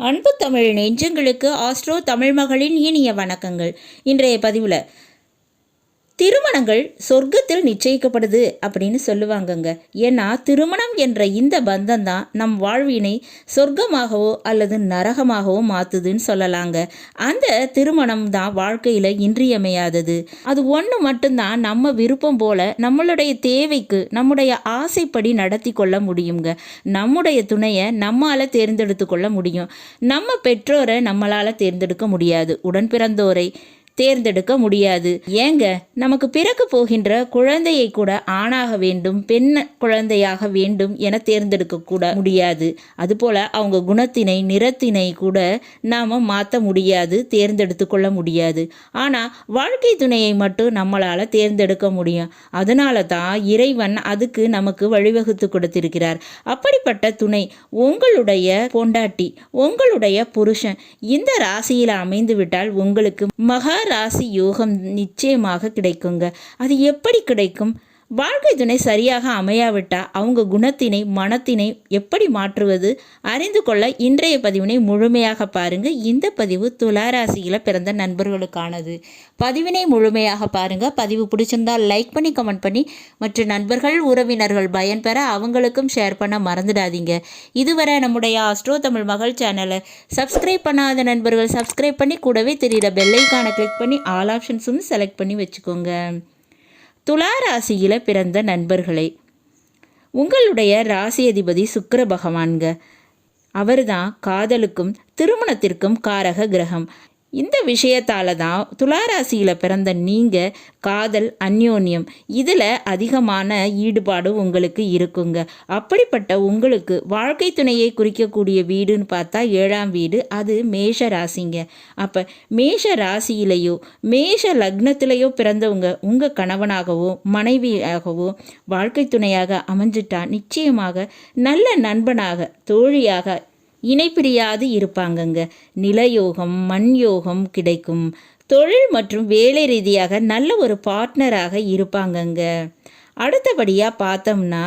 அன்பு தமிழ் நெஞ்சங்களுக்கு ஆஸ்ட்ரோ தமிழ் மகளின் இனிய வணக்கங்கள். இன்றைய பதிவில் திருமணங்கள் சொர்க்கத்தில் நிச்சயிக்கப்படுது அப்படின்னு சொல்லுவாங்கங்க. ஏன்னா திருமணம் என்ற இந்த பந்தம் தான் நம் வாழ்வினை சொர்க்கமாகவோ அல்லது நரகமாகவோ மாற்றுதுன்னு சொல்லலாங்க. அந்த திருமணம் தான் வாழ்க்கையில் இன்றியமையாதது. அது ஒன்று மட்டும்தான் நம்ம விருப்பம் போல நம்மளுடைய தேவைக்கு நம்முடைய ஆசைப்படி நடத்தி கொள்ள முடியுங்க. நம்முடைய துணையை நம்மால் தேர்ந்தெடுத்து கொள்ள முடியும். நம்ம பெற்றோரை நம்மளால் தேர்ந்தெடுக்க முடியாது. உடன் பிறந்தோரை தேர்ந்தெடுக்க முடியாது. ஏங்க, நமக்கு பிறகு போகின்ற குழந்தையை கூட ஆணாக வேண்டும், பெண் குழந்தையாக வேண்டும் என தேர்ந்தெடுக்க கூட முடியாது. அதுபோல் அவங்க குணத்தினை நிறத்தினை கூட நாம் மாற்ற முடியாது, தேர்ந்தெடுத்து கொள்ள முடியாது. ஆனால் வாழ்க்கை துணையை மட்டும் நம்மளால் தேர்ந்தெடுக்க முடியும். அதனால தான் இறைவன் அதுக்கு நமக்கு வழிவகுத்து கொடுத்திருக்கிறார். அப்படிப்பட்ட துணை உங்களுடைய பொண்டாட்டி, உங்களுடைய புருஷன் இந்த ராசியில் அமைந்து விட்டால் உங்களுக்கு மகா ராசி யோகம் நிச்சயமாக கிடைக்குங்க. அது எப்படி கிடைக்கும்? வாழ்க்கை துணை சரியாக அமையாவிட்டால் அவங்க குணத்தினை மனத்தினை எப்படி மாற்றுவது அறிந்து கொள்ள இன்றைய பதிவினை முழுமையாக பாருங்க. இந்த பதிவு துளாராசியில் பிறந்த நண்பர்களுக்கானது. பதிவினை முழுமையாக பாருங்க. பதிவு பிடிச்சிருந்தால் லைக் பண்ணி கமெண்ட் பண்ணி மற்ற நண்பர்கள் உறவினர்கள் பயன்பெற அவங்களுக்கும் ஷேர் பண்ண மறந்துடாதீங்க. இதுவரை நம்முடைய ஆஸ்ட்ரோ தமிழ் மகள் சேனலை சப்ஸ்கிரைப் பண்ணாத நண்பர்கள் சப்ஸ்கிரைப் பண்ணி கூடவே தெரிகிற பெல்லைக்கான கிளிக் பண்ணி ஆல் ஆப்ஷன்ஸும் செலக்ட் பண்ணி வச்சுக்கோங்க. துலா ராசியில் பிறந்த நண்பர்களே, உங்களுடைய ராசி அதிபதி சுக்கிர பகவான்க. அவர் தான் காதலுக்கும் திருமணத்திற்கும் காரக கிரகம். இந்த விஷயத்தால் தான் துளாராசியில் பிறந்த நீங்கள் காதல் அந்யோன்யம் இதில் அதிகமான ஈடுபாடு உங்களுக்கு இருக்குங்க. அப்படிப்பட்ட உங்களுக்கு வாழ்க்கை துணையை குறிக்கக்கூடிய வீடுன்னு பார்த்தா 7ஆம் வீடு, அது மேஷ ராசிங்க. அப்போ மேஷ ராசியிலையோ மேஷ லக்னத்திலேயோ பிறந்தவங்க உங்கள் கணவனாகவோ மனைவியாகவோ வாழ்க்கை துணையாக அமைஞ்சிட்டா நிச்சயமாக நல்ல நண்பனாக தோழியாக இணைப்பிரியாது இருப்பாங்கங்க. நிலயோகம் மண் யோகம் கிடைக்கும். தொழில் மற்றும் வேலை ரீதியாக நல்ல ஒரு பார்ட்னராக இருப்பாங்கங்க. அடுத்தபடியாக பார்த்தோம்னா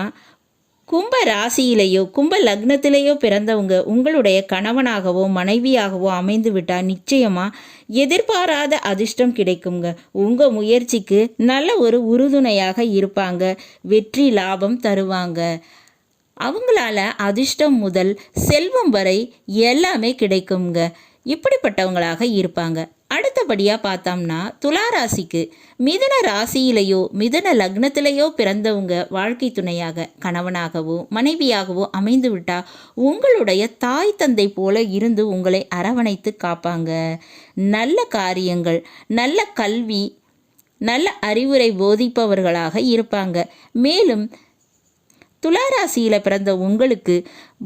கும்ப ராசியிலேயோ கும்ப லக்னத்திலேயோ பிறந்தவங்க உங்களுடைய கணவனாகவோ மனைவியாகவோ அமைந்து விட்டால் நிச்சயமாக எதிர்பாராத அதிர்ஷ்டம் கிடைக்குங்க. உங்கள் முயற்சிக்கு நல்ல ஒரு உறுதுணையாக இருப்பாங்க. வெற்றி லாபம் தருவாங்க. அவங்களால அதிர்ஷ்டம் முதல் செல்வம் வரை எல்லாமே கிடைக்குங்க. இப்படிப்பட்டவங்களாக இருப்பாங்க. அடுத்தபடியாக பார்த்தோம்னா துளாராசிக்கு மிதுன ராசியிலேயோ மிதுன லக்னத்திலேயோ பிறந்தவங்க வாழ்க்கை துணையாக கணவனாகவோ மனைவியாகவோ அமைந்து விட்டால் உங்களுடைய தாய் தந்தை போல இருந்து உங்களை அரவணைத்து காப்பாங்க. நல்ல காரியங்கள், நல்ல கல்வி, நல்ல அறிவுரை போதிப்பவர்களாக இருப்பாங்க. மேலும் துளாராசியில் பிறந்த உங்களுக்கு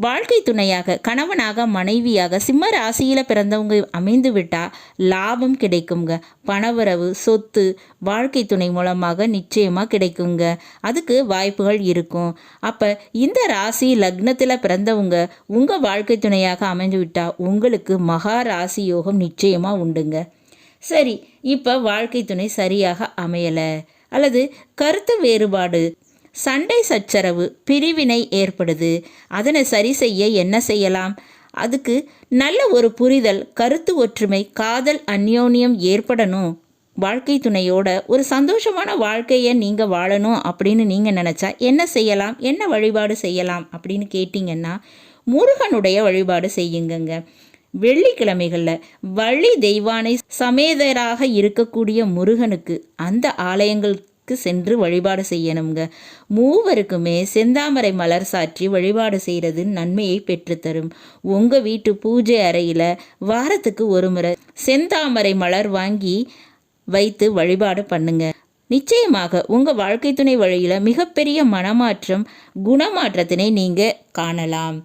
வாழ்க்கை துணையாக கணவனாக மனைவியாக சிம்ம ராசியில் பிறந்தவங்க அமைந்து விட்டால் லாபம் கிடைக்குங்க. பணவரவு சொத்து வாழ்க்கை துணை மூலமாக நிச்சயமாக கிடைக்குங்க. அதுக்கு வாய்ப்புகள் இருக்கும். அப்போ இந்த ராசி லக்னத்தில் பிறந்தவங்க உங்கள் வாழ்க்கை துணையாக அமைந்து விட்டால் உங்களுக்கு மகா ராசி யோகம் நிச்சயமாக உண்டுங்க. சரி, இப்போ வாழ்க்கை துணை சரியாக அமையலை அல்லது கருத்து வேறுபாடு, சண்டை சச்சரவு, பிரிவினை ஏற்படுது. அதனை சரி செய்ய என்ன செய்யலாம்? அதுக்கு நல்ல ஒரு புரிதல், கருத்து ஒற்றுமை, காதல் அந்யோன்யம் ஏற்படணும். வாழ்க்கை துணையோட ஒரு சந்தோஷமான வாழ்க்கையை நீங்கள் வாழணும் அப்படின்னு நீங்கள் நினச்சா என்ன செய்யலாம், என்ன வழிபாடு செய்யலாம் அப்படின்னு கேட்டிங்கன்னா முருகனுடைய வழிபாடு செய்யுங்கங்க. வெள்ளிக்கிழமைகளில் வள்ளி தெய்வானை சமேதராக இருக்கக்கூடிய முருகனுக்கு அந்த ஆலயங்கள் சென்று வழிபாடு செய்யணுங்க. மூவருக்குமே செந்தாமரை மலர் சாற்றி வழிபாடு செய்கிறது நன்மையை பெற்றுத்தரும். உங்கள் வீட்டு பூஜை அறையில் வாரத்துக்கு ஒரு முறை செந்தாமரை மலர் வாங்கி வைத்து வழிபாடு பண்ணுங்க. நிச்சயமாக உங்கள் வாழ்க்கை துணை வழியில் மிகப்பெரிய மனமாற்றம், குணமாற்றத்தினை நீங்கள் காணலாம்.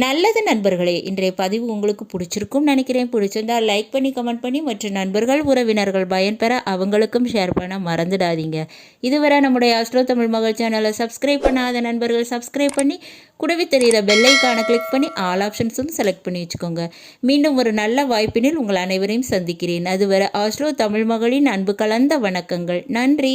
நல்லது நண்பர்களே, இன்றைய பதிவு உங்களுக்கு பிடிச்சிருக்கும் நினைக்கிறேன். பிடிச்சிருந்தால் லைக் பண்ணி கமெண்ட் பண்ணி மற்ற நண்பர்கள் உறவினர்கள் பயன்பெற அவங்களுக்கும் ஷேர் பண்ண மறந்துடாதீங்க. இதுவரை நம்முடைய ஆஸ்ட்ரோ தமிழ் மகள் சேனலை சப்ஸ்கிரைப் பண்ணாத நண்பர்கள் சப்ஸ்கிரைப் பண்ணி கூடவே தெரிகிற பெல்லைக்கான கிளிக் பண்ணி ஆல் ஆப்ஷன்ஸும் செலக்ட் பண்ணி வச்சுக்கோங்க. மீண்டும் ஒரு நல்ல வாய்ப்பினில் உங்கள் அனைவரையும் சந்திக்கிறேன். அதுவரை ஆஸ்ட்ரோ தமிழ் மகளின் அன்பு கலந்த வணக்கங்கள். நன்றி.